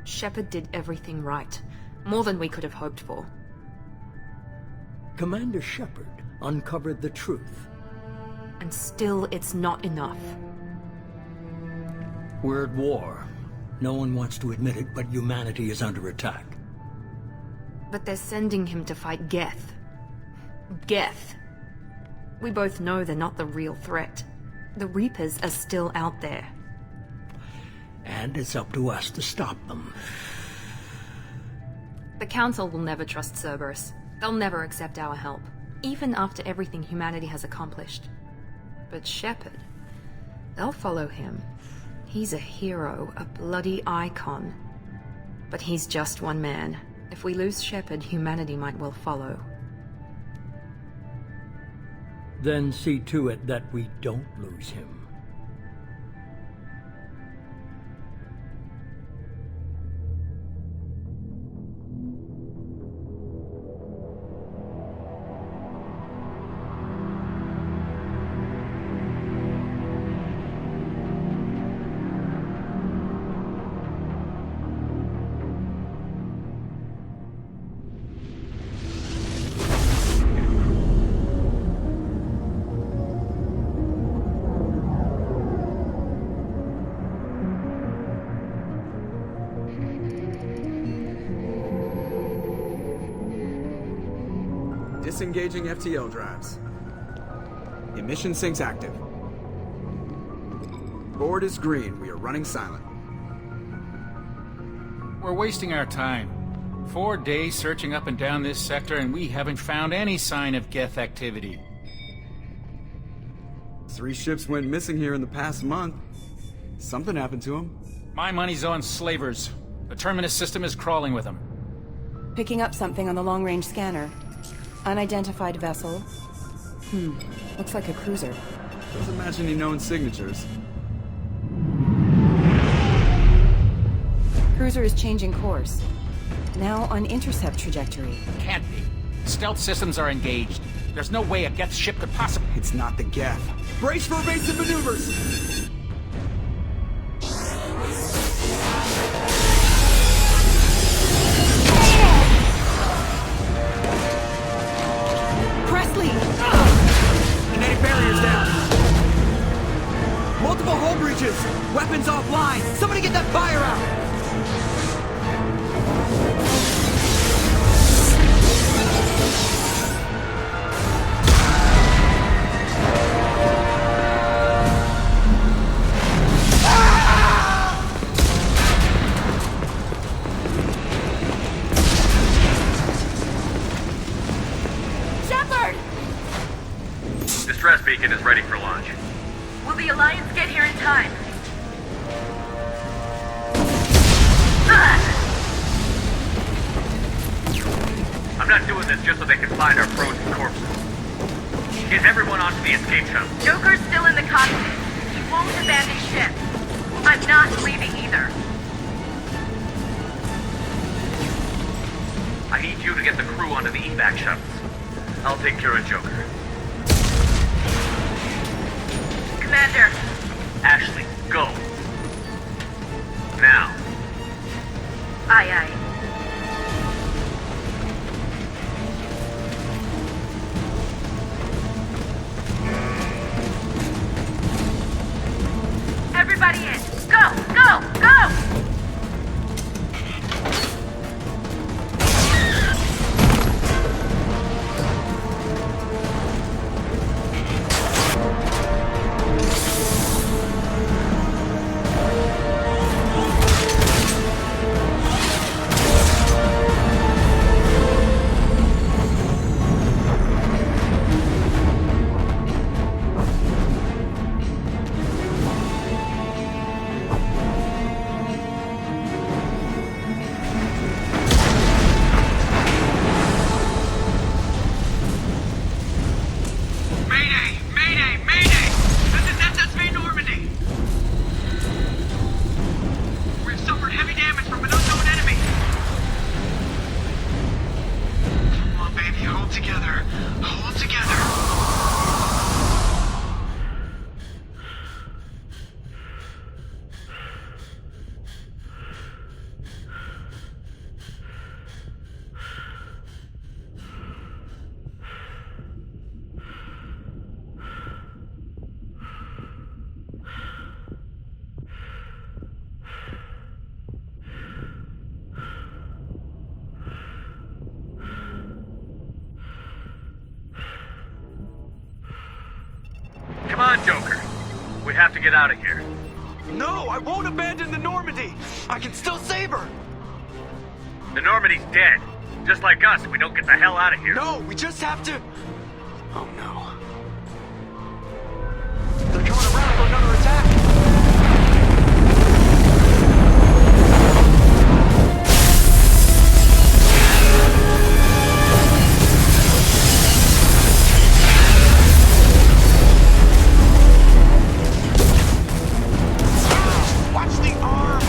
Shepard did everything right. More than we could have hoped for. Commander Shepard uncovered the truth. And still, it's not enough. We're at war. No one wants to admit it, but humanity is under attack. But they're sending him to fight Geth. Geth. We both know they're not the real threat. The Reapers are still out there. And it's up to us to stop them. The Council will never trust Cerberus. They'll never accept our help, even after everything humanity has accomplished. But Shepard, they'll follow him. He's a hero, a bloody icon. But he's just one man. If we lose Shepard, humanity might well follow. Then see to it that we don't lose him. Disengaging FTL drives. Emission sinks active. Board is green. We are running silent. We're wasting our time. 4 days searching up and down this sector, and we haven't found any sign of Geth activity. 3 ships went missing here in the past month. Something happened to them. My money's on slavers. The Terminus system is crawling with them. Picking up something on the long-range scanner. Unidentified vessel. Looks like a cruiser. Doesn't match any known signatures. Cruiser is changing course. Now on intercept trajectory. Can't be. Stealth systems are engaged. There's no way a Geth ship could possibly... It's not the Geth. Brace for evasive maneuvers! Kinetic barriers down. Multiple hull breaches. Weapons offline. Somebody get that fire out. Distress beacon is ready for launch. Will the Alliance get here in time? I'm not doing this just so they can find our frozen corpses. Get everyone onto the escape shuttle. Joker's still in the cockpit. He won't abandon ship. I'm not leaving either. I need you to get the crew onto the evac shuttles. I'll take care of Joker. Commander. Ashley, go. Now. Aye, aye. Everybody in. Go, go, go! Come on, Joker. We have to get out of here. No, I won't abandon the Normandy! I can still save her! The Normandy's dead. Just like us if we don't get the hell out of here. No, we just have to... Oh no. They're coming around for another attack! Watch the arm!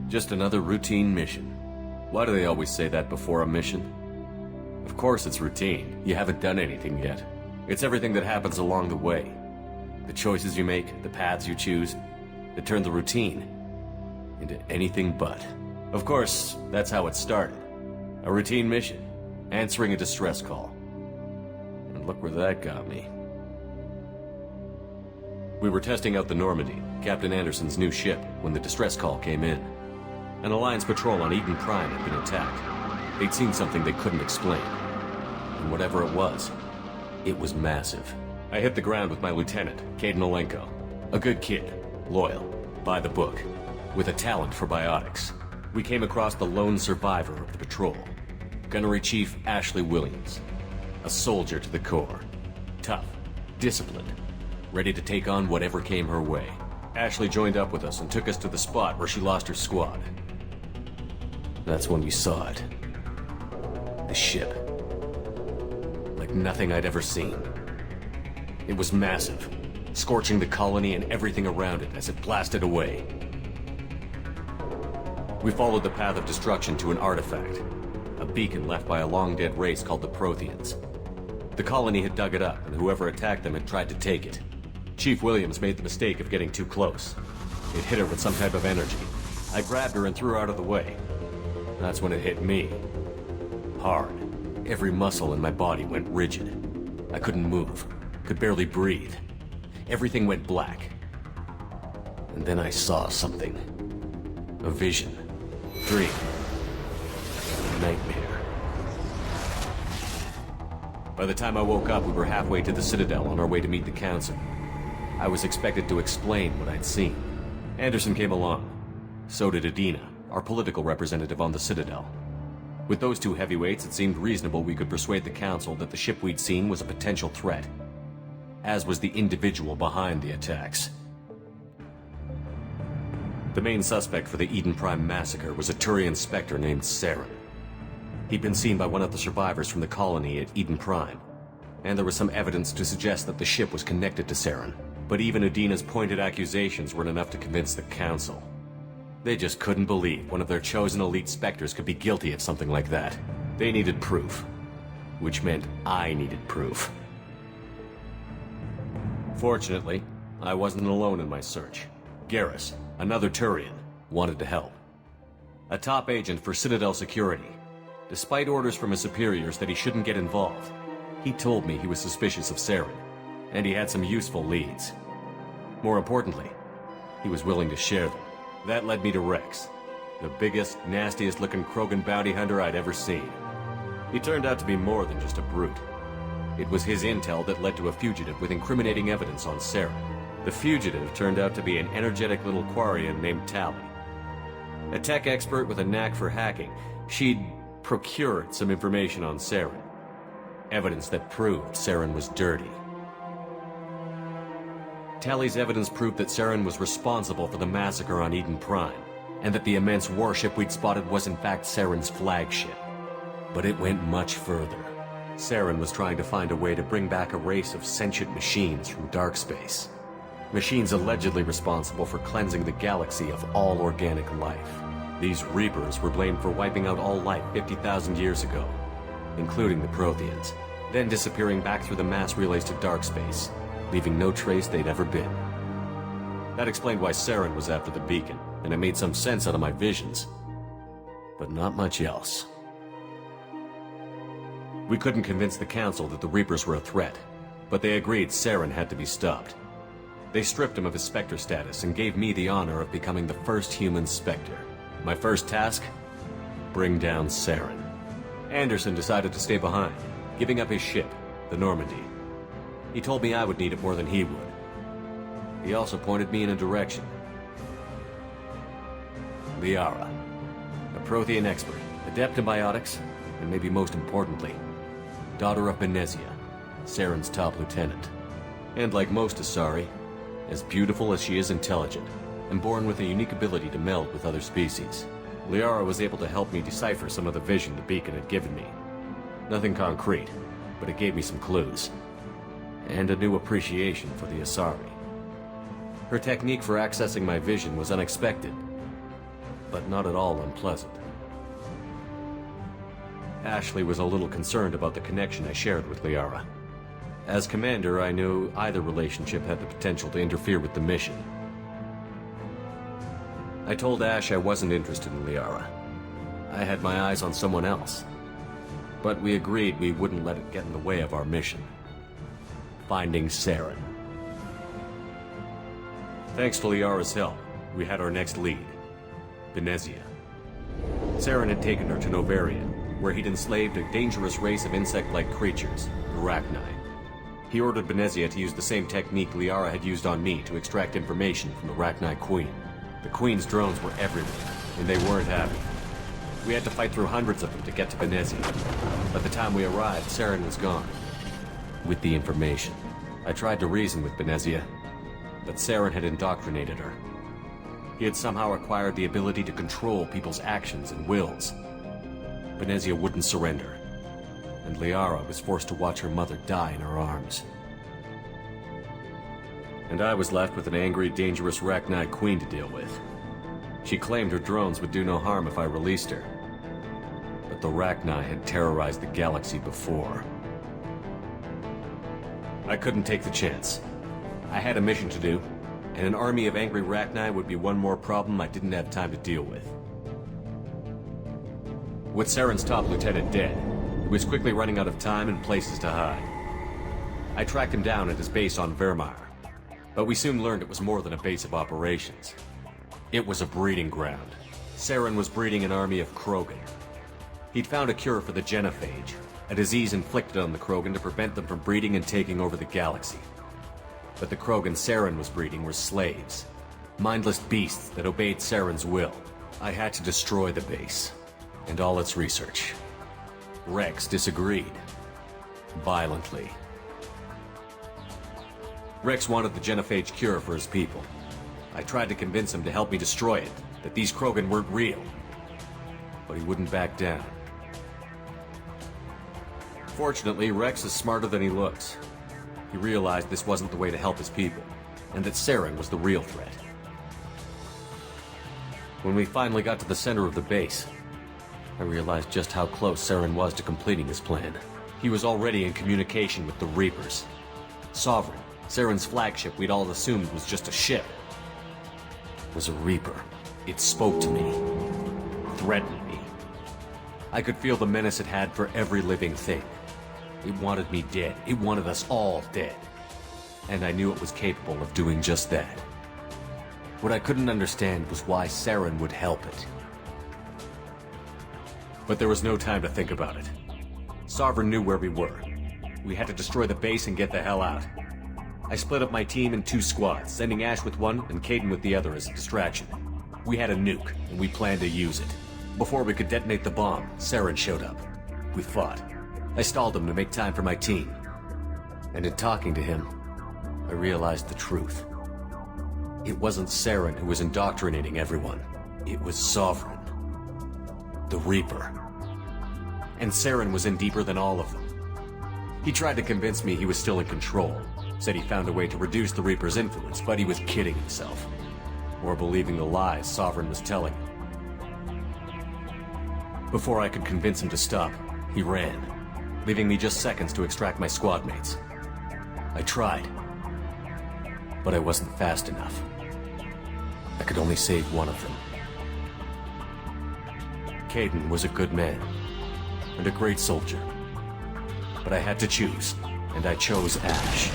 Just another routine mission. Why do they always say that before a mission? Of course it's routine. You haven't done anything yet. It's everything that happens along the way. The choices you make, the paths you choose, that turn the routine into anything but. Of course, that's how it started. A routine mission, answering a distress call. And look where that got me. We were testing out the Normandy, Captain Anderson's new ship, when the distress call came in. An Alliance patrol on Eden Prime had been attacked. They'd seen something they couldn't explain. And whatever it was massive. I hit the ground with my lieutenant, Caden Olenko. A good kid, loyal, by the book, with a talent for biotics. We came across the lone survivor of the patrol, Gunnery Chief Ashley Williams. A soldier to the core. Tough, disciplined, ready to take on whatever came her way. Ashley joined up with us and took us to the spot where she lost her squad. That's when we saw it. The ship. Like nothing I'd ever seen. It was massive, scorching the colony and everything around it as it blasted away. We followed the path of destruction to an artifact, a beacon left by a long-dead race called the Protheans. The colony had dug it up, and whoever attacked them had tried to take it. Chief Williams made the mistake of getting too close. It hit her with some type of energy. I grabbed her and threw her out of the way. That's when it hit me. Hard. Every muscle in my body went rigid. I couldn't move. Could barely breathe. Everything went black. And then I saw something. A vision. Dream. A nightmare. By the time I woke up, we were halfway to the Citadel on our way to meet the Council. I was expected to explain what I'd seen. Anderson came along. So did Adina, our political representative on the Citadel. With those two heavyweights, it seemed reasonable we could persuade the Council that the ship we'd seen was a potential threat. As was the individual behind the attacks. The main suspect for the Eden Prime massacre was a Turian Spectre named Saren. He'd been seen by one of the survivors from the colony at Eden Prime, and there was some evidence to suggest that the ship was connected to Saren. But even Adina's pointed accusations weren't enough to convince the Council. They just couldn't believe one of their chosen elite Spectres could be guilty of something like that. They needed proof. Which meant I needed proof. Fortunately, I wasn't alone in my search. Garrus, another Turian, wanted to help. A top agent for Citadel Security, Despite orders from his superiors that he shouldn't get involved, he told me he was suspicious of Saren, and he had some useful leads. More importantly, he was willing to share them. That led me to Rex, the biggest, nastiest-looking Krogan bounty hunter I'd ever seen. He turned out to be more than just a brute. It was his intel that led to a fugitive with incriminating evidence on Saren. The fugitive turned out to be an energetic little Quarian named Tally. A tech expert with a knack for hacking, she'd procured some information on Saren. Evidence that proved Saren was dirty. Tally's evidence proved that Saren was responsible for the massacre on Eden Prime, and that the immense warship we'd spotted was in fact Saren's flagship. But it went much further. Saren was trying to find a way to bring back a race of sentient machines from dark space. Machines allegedly responsible for cleansing the galaxy of all organic life. These Reapers were blamed for wiping out all life 50,000 years ago, including the Protheans, then disappearing back through the mass relays to dark space, leaving no trace they'd ever been. That explained why Saren was after the beacon, and it made some sense out of my visions. But not much else. We couldn't convince the Council that the Reapers were a threat, but they agreed Saren had to be stopped. They stripped him of his Spectre status and gave me the honor of becoming the first human Spectre. My first task? Bring down Saren. Anderson decided to stay behind, giving up his ship, the Normandy. He told me I would need it more than he would. He also pointed me in a direction. Liara, a Prothean expert, adept in biotics, and maybe most importantly, daughter of Benezia, Saren's top lieutenant. And like most Asari, as beautiful as she is intelligent, and born with a unique ability to meld with other species. Liara was able to help me decipher some of the vision the beacon had given me. Nothing concrete, but it gave me some clues. And a new appreciation for the Asari. Her technique for accessing my vision was unexpected, but not at all unpleasant. Ashley was a little concerned about the connection I shared with Liara. As commander, I knew either relationship had the potential to interfere with the mission. I told Ash I wasn't interested in Liara. I had my eyes on someone else. But we agreed we wouldn't let it get in the way of our mission. Finding Saren. Thanks to Liara's help, we had our next lead. Benezia. Saren had taken her to Novaria, where he'd enslaved a dangerous race of insect-like creatures, the Arachni. He ordered Benezia to use the same technique Liara had used on me to extract information from the Arachni Queen. The Queen's drones were everywhere, and they weren't happy. We had to fight through hundreds of them to get to Benezia. By the time we arrived, Saren was gone. With the information, I tried to reason with Benezia, but Saren had indoctrinated her. He had somehow acquired the ability to control people's actions and wills. Benezia wouldn't surrender, and Liara was forced to watch her mother die in her arms. And I was left with an angry, dangerous Arachni Queen to deal with. She claimed her drones would do no harm if I released her. But the Arachni had terrorized the galaxy before. I couldn't take the chance. I had a mission to do, and an army of angry Arachni would be one more problem I didn't have time to deal with. With Saren's top lieutenant dead, he was quickly running out of time and places to hide. I tracked him down at his base on Vermeer, but we soon learned it was more than a base of operations. It was a breeding ground. Saren was breeding an army of Krogan. He'd found a cure for the genophage, a disease inflicted on the Krogan to prevent them from breeding and taking over the galaxy. But the Krogan Saren was breeding were slaves, mindless beasts that obeyed Saren's will. I had to destroy the base, and all its research. Rex disagreed. Violently. Rex wanted the genophage cure for his people. I tried to convince him to help me destroy it, that these Krogan weren't real. But he wouldn't back down. Fortunately, Rex is smarter than he looks. He realized this wasn't the way to help his people, and that Saren was the real threat. When we finally got to the center of the base, I realized just how close Saren was to completing his plan. He was already in communication with the Reapers. Sovereign, Saren's flagship we'd all assumed was just a ship, was a Reaper. It spoke to me, threatened me. I could feel the menace it had for every living thing. It wanted me dead. It wanted us all dead. And I knew it was capable of doing just that. What I couldn't understand was why Saren would help it. But there was no time to think about it. Sovereign knew where we were. We had to destroy the base and get the hell out. I split up my team in 2 squads, sending Ash with one and Caden with the other as a distraction. We had a nuke, and we planned to use it. Before we could detonate the bomb, Saren showed up. We fought. I stalled him to make time for my team. And in talking to him, I realized the truth. It wasn't Saren who was indoctrinating everyone. It was Sovereign. The Reaper. And Saren was in deeper than all of them. He tried to convince me he was still in control. Said he found a way to reduce the Reaper's influence, but he was kidding himself. Or believing the lies Sovereign was telling him. Before I could convince him to stop, he ran, leaving me just seconds to extract my squad mates. I tried, but I wasn't fast enough. I could only save one of them. Caden was a good man, and a great soldier. But I had to choose, and I chose Ash.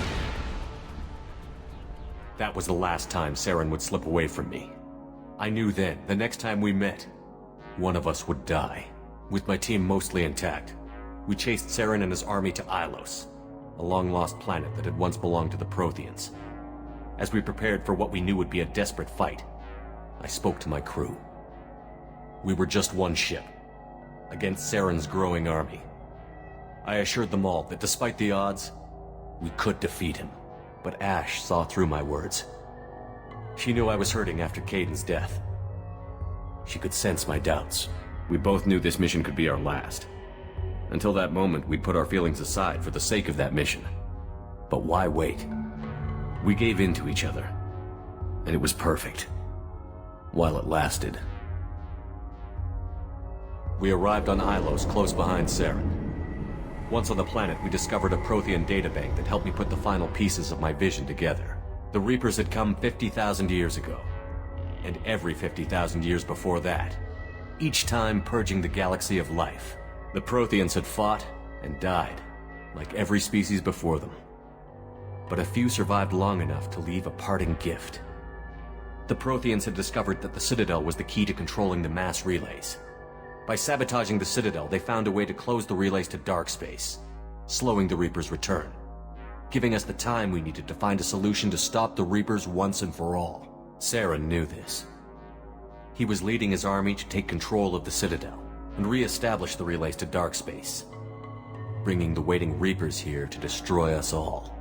That was the last time Saren would slip away from me. I knew then, the next time we met, one of us would die. With my team mostly intact, we chased Saren and his army to Ilos, a long-lost planet that had once belonged to the Protheans. As we prepared for what we knew would be a desperate fight, I spoke to my crew. We were just one ship, against Saren's growing army. I assured them all that despite the odds, we could defeat him. But Ash saw through my words. She knew I was hurting after Caden's death. She could sense my doubts. We both knew this mission could be our last. Until that moment, we'd put our feelings aside for the sake of that mission. But why wait? We gave in to each other, and it was perfect. While it lasted. We arrived on Ilos, close behind Saren. Once on the planet, we discovered a Prothean databank that helped me put the final pieces of my vision together. The Reapers had come 50,000 years ago, and every 50,000 years before that, each time purging the galaxy of life. The Protheans had fought and died, like every species before them. But a few survived long enough to leave a parting gift. The Protheans had discovered that the Citadel was the key to controlling the mass relays. By sabotaging the Citadel, they found a way to close the relays to dark space, slowing the Reaper's return, giving us the time we needed to find a solution to stop the Reapers once and for all. Saren knew this. He was leading his army to take control of the Citadel and re-establish the relays to dark space, bringing the waiting Reapers here to destroy us all.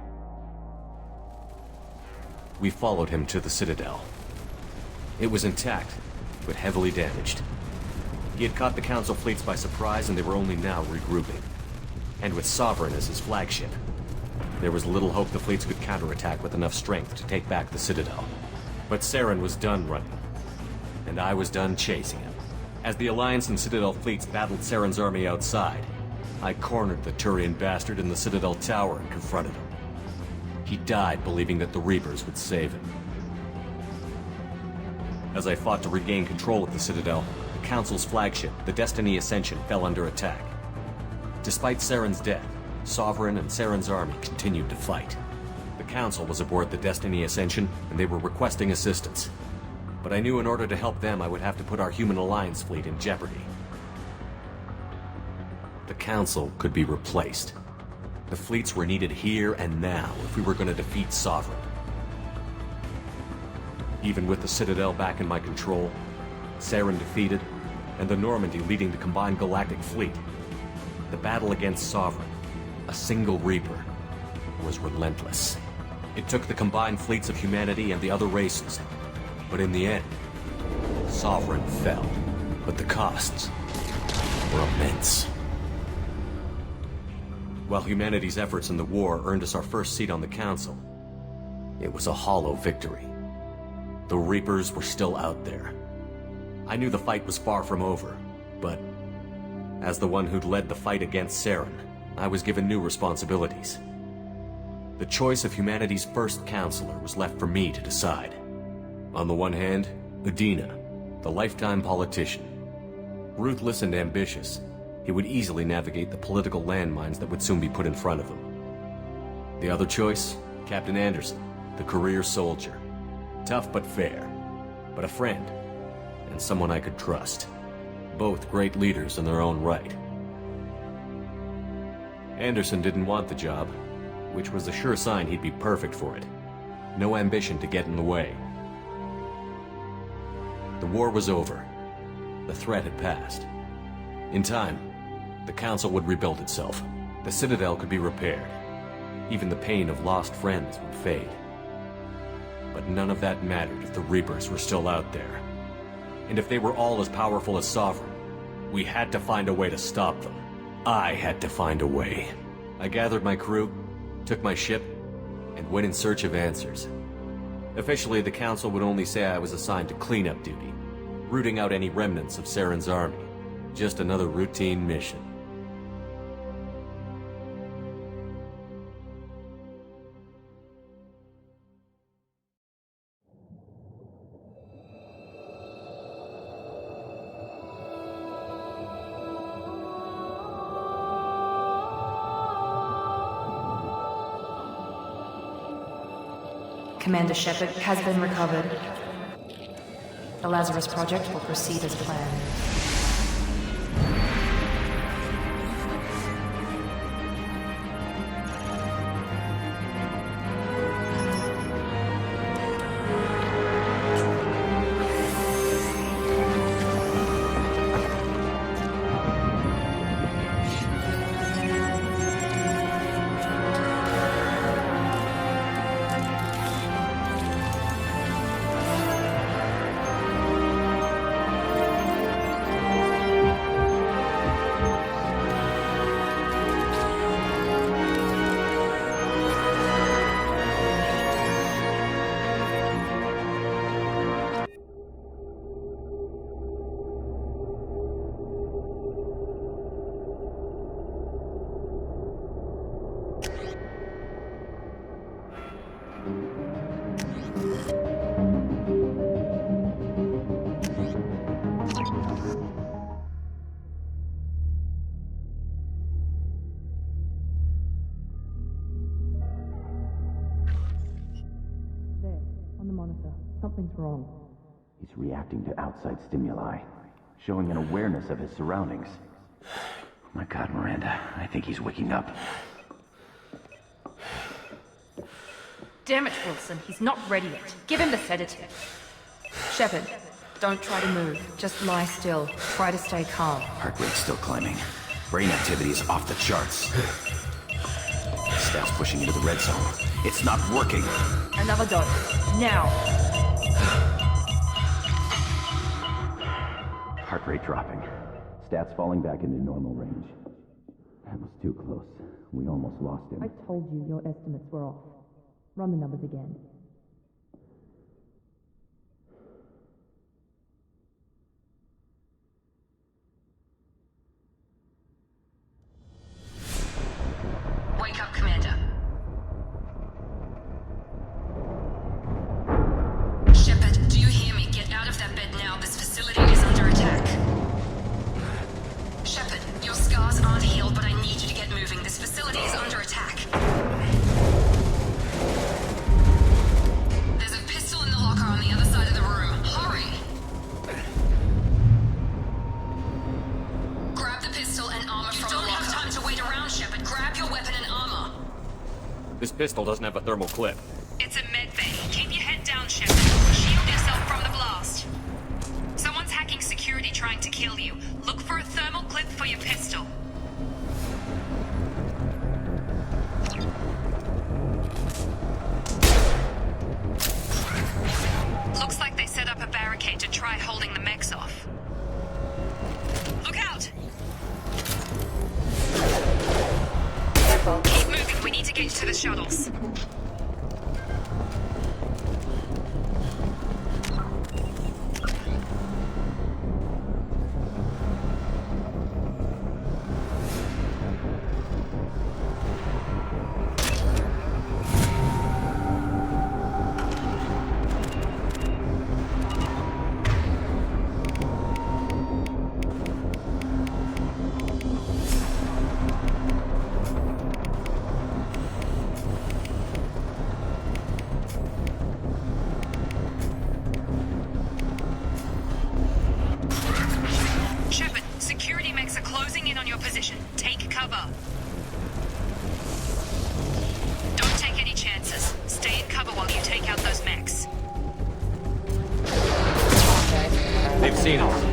We followed him to the Citadel. It was intact, but heavily damaged. He had caught the Council fleets by surprise, and they were only now regrouping. And with Sovereign as his flagship, there was little hope the fleets could counterattack with enough strength to take back the Citadel. But Saren was done running, and I was done chasing him. As the Alliance and Citadel fleets battled Saren's army outside, I cornered the Turian bastard in the Citadel tower and confronted him. He died believing that the Reapers would save him. As I fought to regain control of the Citadel, the Council's flagship, the Destiny Ascension, fell under attack. Despite Saren's death, Sovereign and Saren's army continued to fight. The Council was aboard the Destiny Ascension, and they were requesting assistance. But I knew in order to help them, I would have to put our Human Alliance fleet in jeopardy. The Council could be replaced. The fleets were needed here and now if we were going to defeat Sovereign. Even with the Citadel back in my control, Saren defeated, and the Normandy leading the combined galactic fleet, the battle against Sovereign, a single Reaper, was relentless. It took the combined fleets of humanity and the other races, but in the end, Sovereign fell. But the costs were immense. While humanity's efforts in the war earned us our first seat on the Council, it was a hollow victory. The Reapers were still out there. I knew the fight was far from over, but as the one who'd led the fight against Saren, I was given new responsibilities. The choice of humanity's first counselor was left for me to decide. On the one hand, Udina, the lifetime politician. Ruthless and ambitious, he would easily navigate the political landmines that would soon be put in front of him. The other choice? Captain Anderson, the career soldier. Tough but fair, but a friend, and someone I could trust. Both great leaders in their own right. Anderson didn't want the job, which was a sure sign he'd be perfect for it. No ambition to get in the way. The war was over. The threat had passed. In time, the Council would rebuild itself. The Citadel could be repaired. Even the pain of lost friends would fade. But none of that mattered if the Reapers were still out there. And if they were all as powerful as Sovereign, we had to find a way to stop them. I had to find a way. I gathered my crew, took my ship, and went in search of answers. Officially, the Council would only say I was assigned to cleanup duty, rooting out any remnants of Saren's army. Just another routine mission. Commander Shepard has been recovered. The Lazarus Project will proceed as planned. Something's wrong. He's reacting to outside stimuli, showing an awareness of his surroundings. Oh my God, Miranda, I think he's waking up. Damn it, Wilson, he's not ready yet. Give him the sedative. Shepard, don't try to move. Just lie still. Try to stay calm. Heart rate's still climbing. Brain activity is off the charts. Staff's pushing into the red zone. It's not working. Another dose. Now. Heart rate dropping. Stats falling back into normal range. That was too close. We almost lost him. I told you your estimates were off. Run the numbers again. Wake up, Commander. Shepard, do you hear me? Get out of that bed now. This facility is under attack. Shepard, your scars aren't healed, but I need you to get moving. This facility is under attack. There's a pistol in the locker on the other side of the room. Hurry! Grab the pistol and armor from the locker. You don't have time to wait around, Shepard. Grab your weapon and armor. This pistol doesn't have a thermal clip. It's a medbay. Keep your head down, Shepard. Shield yourself from the blast. Someone's hacking security trying to kill you. Look for a thermal clip for your pistol. Looks like they set up a barricade to try holding the mechs off. Look out! Keep moving. We need to get to the shuttles. position. Take cover. Don't take any chances. Stay in cover while you take out those mechs. They've seen us.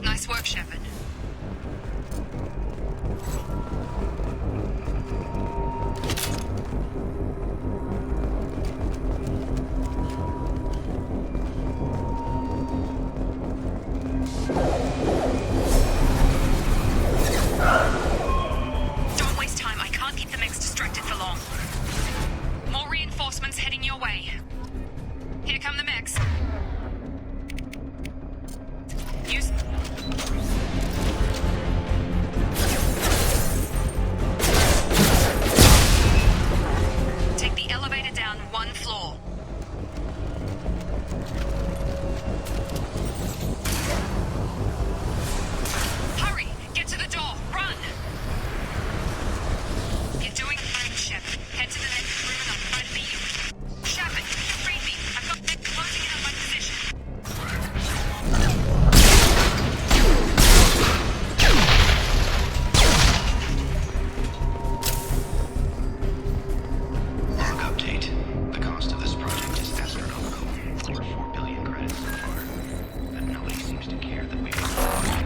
Nice work, Shepard. Don't waste time. I can't keep the mechs distracted for long. More reinforcements heading your way. Here come the mechs. Use... Take the elevator down one floor. Hurry! Get to the door! Run! You're doing fine, Shepard. Head to the next room and I'll try to beat you. Shepard, read me. I've got mechs closing in on my position. Log update. The cost of this project is astronomical. Over 4 billion credits so far. But nobody seems to care that we've been logged.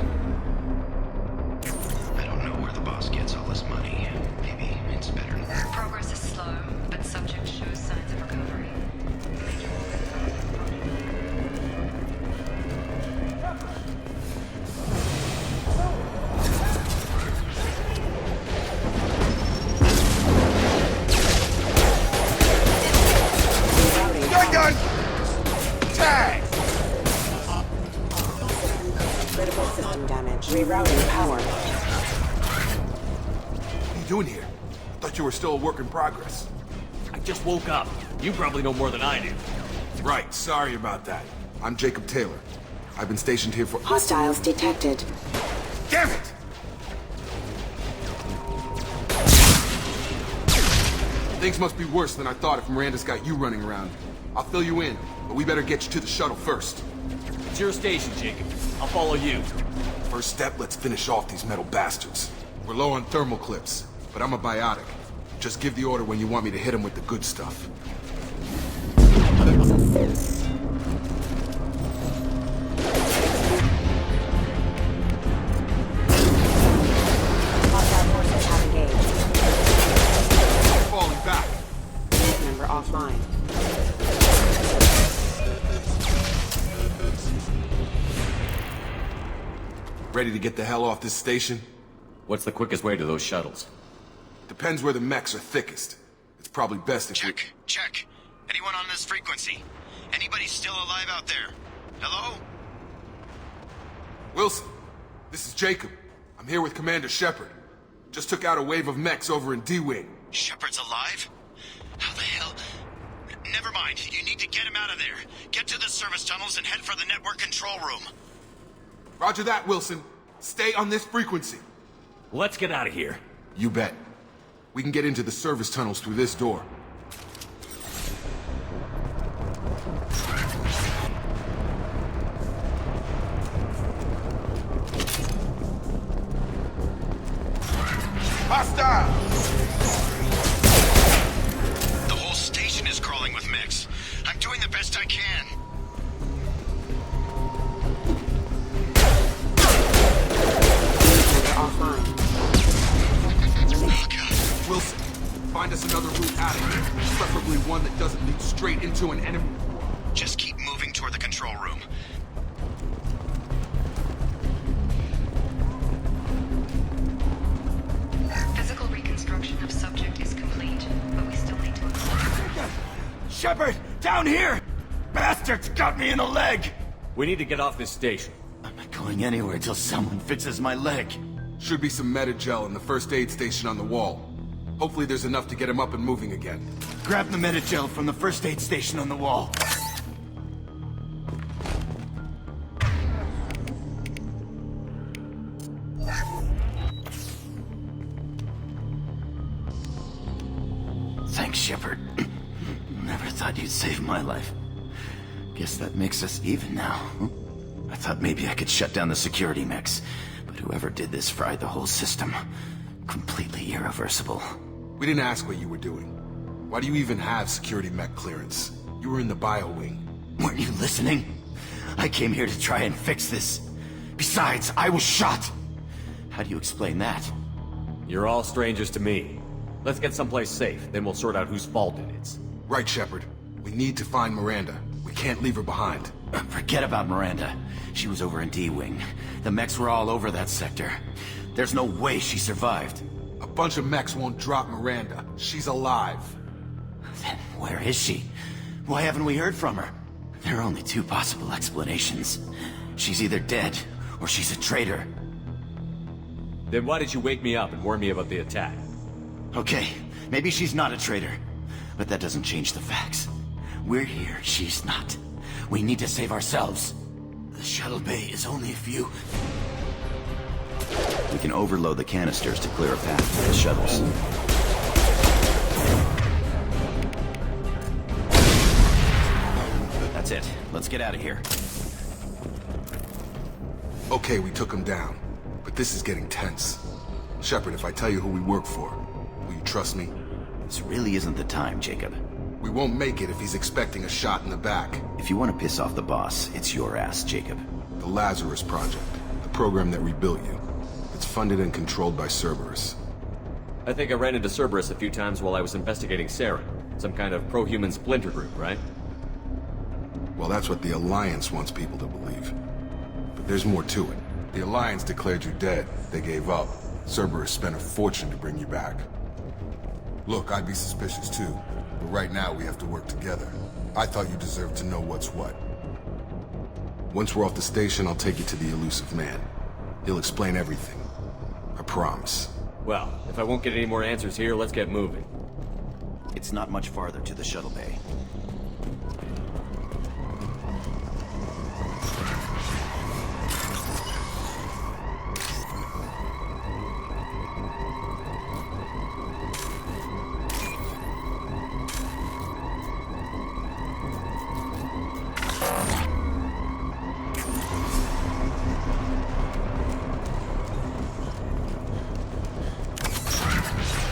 I don't know where the boss gets all this money. Maybe it's better. Progress is slow, but subject shows signs of recovery. Gun! Tag! Critical system damage. Rerouting power. What are you doing here? I thought you were still a work in progress. I just woke up. You probably know more than I do. Right, sorry about that. I'm Jacob Taylor. I've been stationed here for... Hostiles detected. Damn it! Things must be worse than I thought if Miranda's got you running around. I'll fill you in, but we better get you to the shuttle first. It's your station, Jacob. I'll follow you. First step, let's finish off these metal bastards. We're low on thermal clips, but I'm a biotic. Just give the order when you want me to hit them with the good stuff. Hostile forces have engaged. Falling back. Unit member offline. Ready to get the hell off this station? What's the quickest way to those shuttles? Depends where the mechs are thickest. It's probably best if we... Check. Anyone on this frequency? Anybody still alive out there? Hello? Wilson, this is Jacob. I'm here with Commander Shepard. Just took out a wave of mechs over in D-Wing. Shepard's alive? How the hell? Never mind. You need to get him out of there. Get to the service tunnels and head for the network control room. Roger that, Wilson. Stay on this frequency. Let's get out of here. You bet. We can get into the service tunnels through this door. Hostile! The whole station is crawling with mechs. I'm doing the best I can. Offline. Oh, God. Wilson, find us another route out of here. Preferably one that doesn't lead straight into an enemy. Just keep moving toward the control room. Physical reconstruction of subject is complete, but we still need to... Shepard, down here! Bastards got me in the leg! We need to get off this station. I'm not going anywhere till someone fixes my leg. Should be some metagel in the first aid station on the wall. Hopefully there's enough to get him up and moving again. Grab the metagel from the first aid station on the wall. Thanks, Shepard. Never thought you'd save my life. Guess that makes us even now. I thought maybe I could shut down the security mechs, but whoever did this fried the whole system. Completely irreversible. We didn't ask what you were doing. Why do you even have security mech clearance? You were in the bio wing. Weren't you listening? I came here to try and fix this. Besides, I was shot! How do you explain that? You're all strangers to me. Let's get someplace safe, then we'll sort out whose fault it is. Right, Shepard. We need to find Miranda. We can't leave her behind. Forget about Miranda. She was over in D-Wing. The mechs were all over that sector. There's no way she survived. A bunch of mechs won't drop Miranda. She's alive. Then where is she? Why haven't we heard from her? There are only two possible explanations. She's either dead, or she's a traitor. Then why did you wake me up and warn me about the attack? Okay, maybe she's not a traitor. But that doesn't change the facts. We're here, she's not. We need to save ourselves. The shuttle bay is only a few... We can overload the canisters to clear a path for the shuttles. That's it. Let's get out of here. Okay, we took him down. But this is getting tense. Shepard, if I tell you who we work for, will you trust me? This really isn't the time, Jacob. We won't make it if he's expecting a shot in the back. If you want to piss off the boss, it's your ass, Jacob. The Lazarus Project. The program that rebuilt you. It's funded and controlled by Cerberus. I think I ran into Cerberus a few times while I was investigating Saren. Some kind of pro-human splinter group, right? Well, that's what the Alliance wants people to believe. But there's more to it. The Alliance declared you dead. They gave up. Cerberus spent a fortune to bring you back. Look, I'd be suspicious too. But right now, we have to work together. I thought you deserved to know what's what. Once we're off the station, I'll take you to the elusive man. He'll explain everything. I promise. Well, if I won't get any more answers here, let's get moving. It's not much farther to the shuttle bay.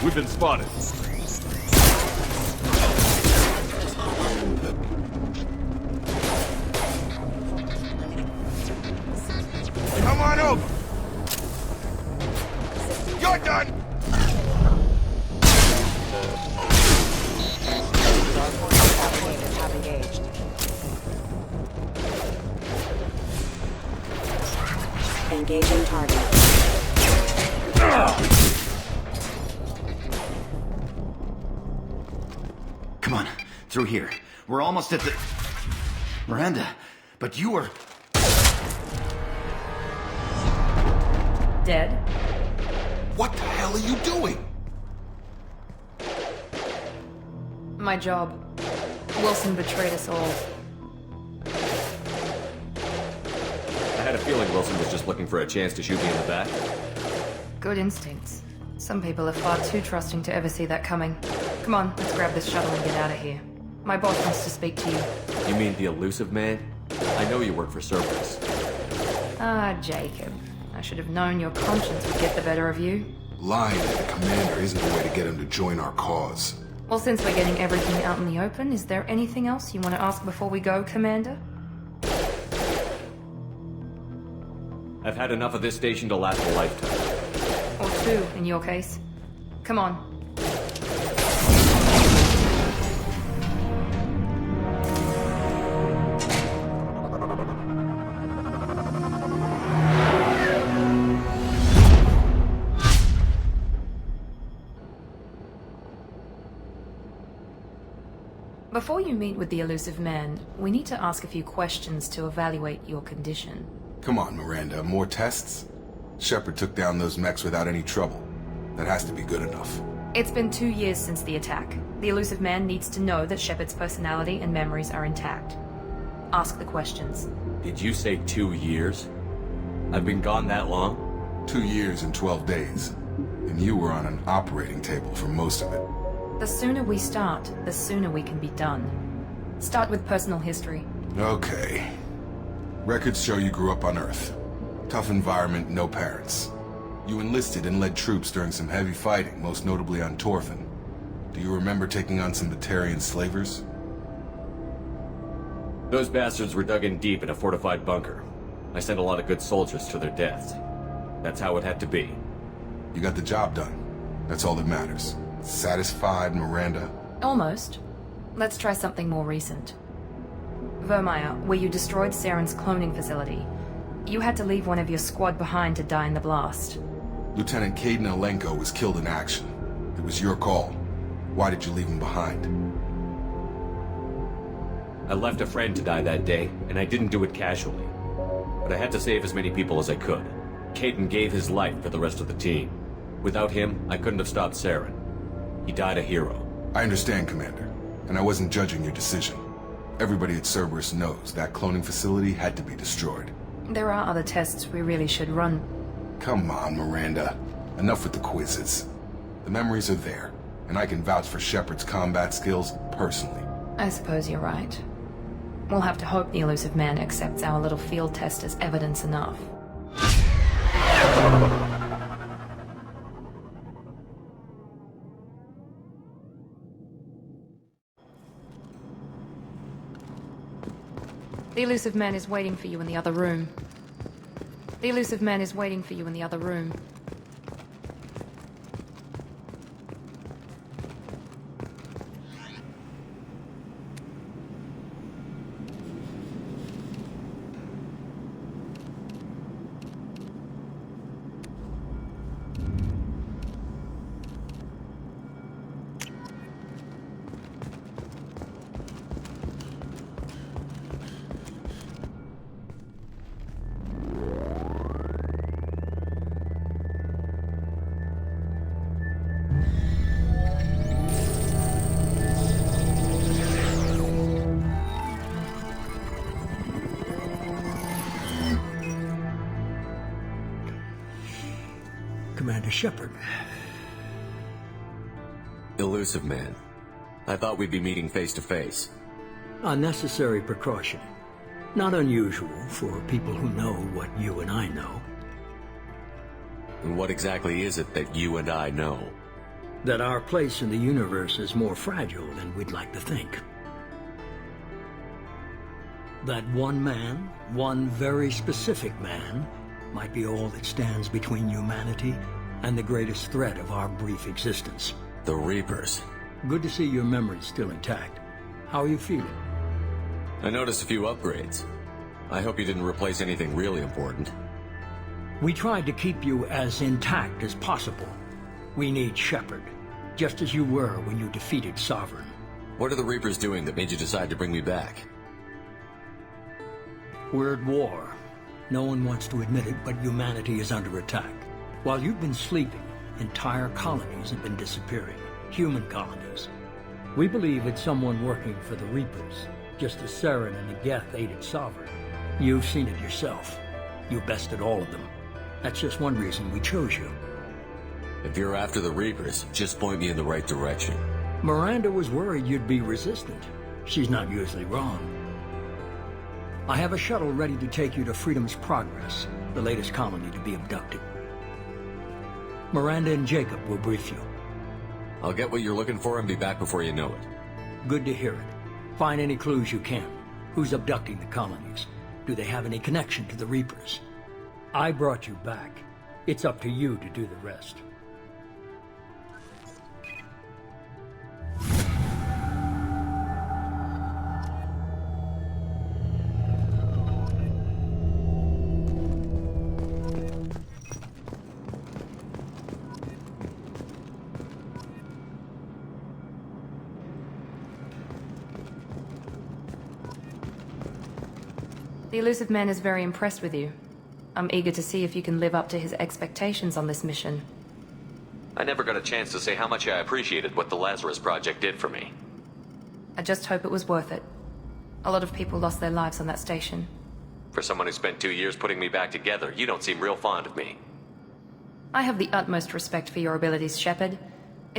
We've been spotted. Come on over! You're done! Have engaged. Engaging target. Come on, through here. We're almost at the... Miranda, but you were... Dead? What the hell are you doing? My job. Wilson betrayed us all. I had a feeling Wilson was just looking for a chance to shoot me in the back. Good instincts. Some people are far too trusting to ever see that coming. Come on, let's grab this shuttle and get out of here. My boss wants to speak to you. You mean the elusive man? I know you work for Cerberus. Ah, Jacob. I should have known your conscience would get the better of you. Lying to the commander isn't the way to get him to join our cause. Well, since we're getting everything out in the open, is there anything else you want to ask before we go, Commander? I've had enough of this station to last a lifetime. Or two, in your case. Come on. Before you meet with the elusive man, we need to ask a few questions to evaluate your condition. Come on, Miranda. More tests? Shepard took down those mechs without any trouble. That has to be good enough. It's been 2 years since the attack. The elusive man needs to know that Shepard's personality and memories are intact. Ask the questions. Did you say 2 years? I've been gone that long? 2 years and 12 days. And you were on an operating table for most of it. The sooner we start, the sooner we can be done. Start with personal history. Okay. Records show you grew up on Earth. Tough environment, no parents. You enlisted and led troops during some heavy fighting, most notably on Torfin. Do you remember taking on some Batarian slavers? Those bastards were dug in deep in a fortified bunker. I sent a lot of good soldiers to their deaths. That's how it had to be. You got the job done. That's all that matters. Satisfied, Miranda? Almost. Let's try something more recent. Vermeer, where you destroyed Saren's cloning facility, you had to leave one of your squad behind to die in the blast. Lieutenant Caden Alenko was killed in action. It was your call. Why did you leave him behind? I left a friend to die that day, and I didn't do it casually. But I had to save as many people as I could. Caden gave his life for the rest of the team. Without him, I couldn't have stopped Saren. He died a hero. I understand, Commander, and I wasn't judging your decision. Everybody at Cerberus knows that cloning facility had to be destroyed. There are other tests we really should run. Come on, Miranda. Enough with the quizzes. The memories are there, and I can vouch for Shepard's combat skills personally. I suppose you're right. We'll have to hope the Elusive Man accepts our little field test as evidence enough. The Elusive Man is waiting for you in the other room. The Elusive Man is waiting for you in the other room. Commander Shepard. Elusive Man. I thought we'd be meeting face to face. Unnecessary precaution. Not unusual for people who know what you and I know. And what exactly is it that you and I know? That our place in the universe is more fragile than we'd like to think. That one man, one very specific man, might be all that stands between humanity and the greatest threat of our brief existence. The Reapers. Good to see your memory's still intact. How are you feeling? I noticed a few upgrades. I hope you didn't replace anything really important. We tried to keep you as intact as possible. We need Shepard, just as you were when you defeated Sovereign. What are the Reapers doing that made you decide to bring me back? We're at war. No one wants to admit it, but humanity is under attack. While you've been sleeping, entire colonies have been disappearing. Human colonies. We believe it's someone working for the Reapers, just as Saren and the Geth aided Sovereign. You've seen it yourself. You bested all of them. That's just one reason we chose you. If you're after the Reapers, just point me in the right direction. Miranda was worried you'd be resistant. She's not usually wrong. I have a shuttle ready to take you to Freedom's Progress, the latest colony to be abducted. Miranda and Jacob will brief you. I'll get what you're looking for and be back before you know it. Good to hear it. Find any clues you can. Who's abducting the colonies? Do they have any connection to the Reapers? I brought you back. It's up to you to do the rest. The Elusive Man is very impressed with you. I'm eager to see if you can live up to his expectations on this mission. I never got a chance to say how much I appreciated what the Lazarus Project did for me. I just hope it was worth it. A lot of people lost their lives on that station. For someone who spent 2 years putting me back together, you don't seem real fond of me. I have the utmost respect for your abilities, Shepard.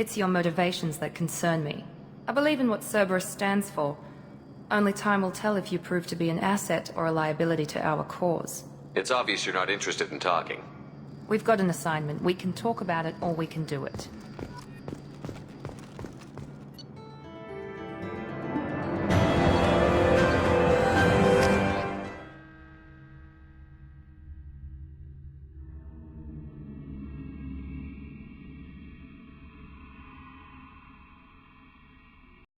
It's your motivations that concern me. I believe in what Cerberus stands for. Only time will tell if you prove to be an asset or a liability to our cause. It's obvious you're not interested in talking. We've got an assignment. We can talk about it or we can do it.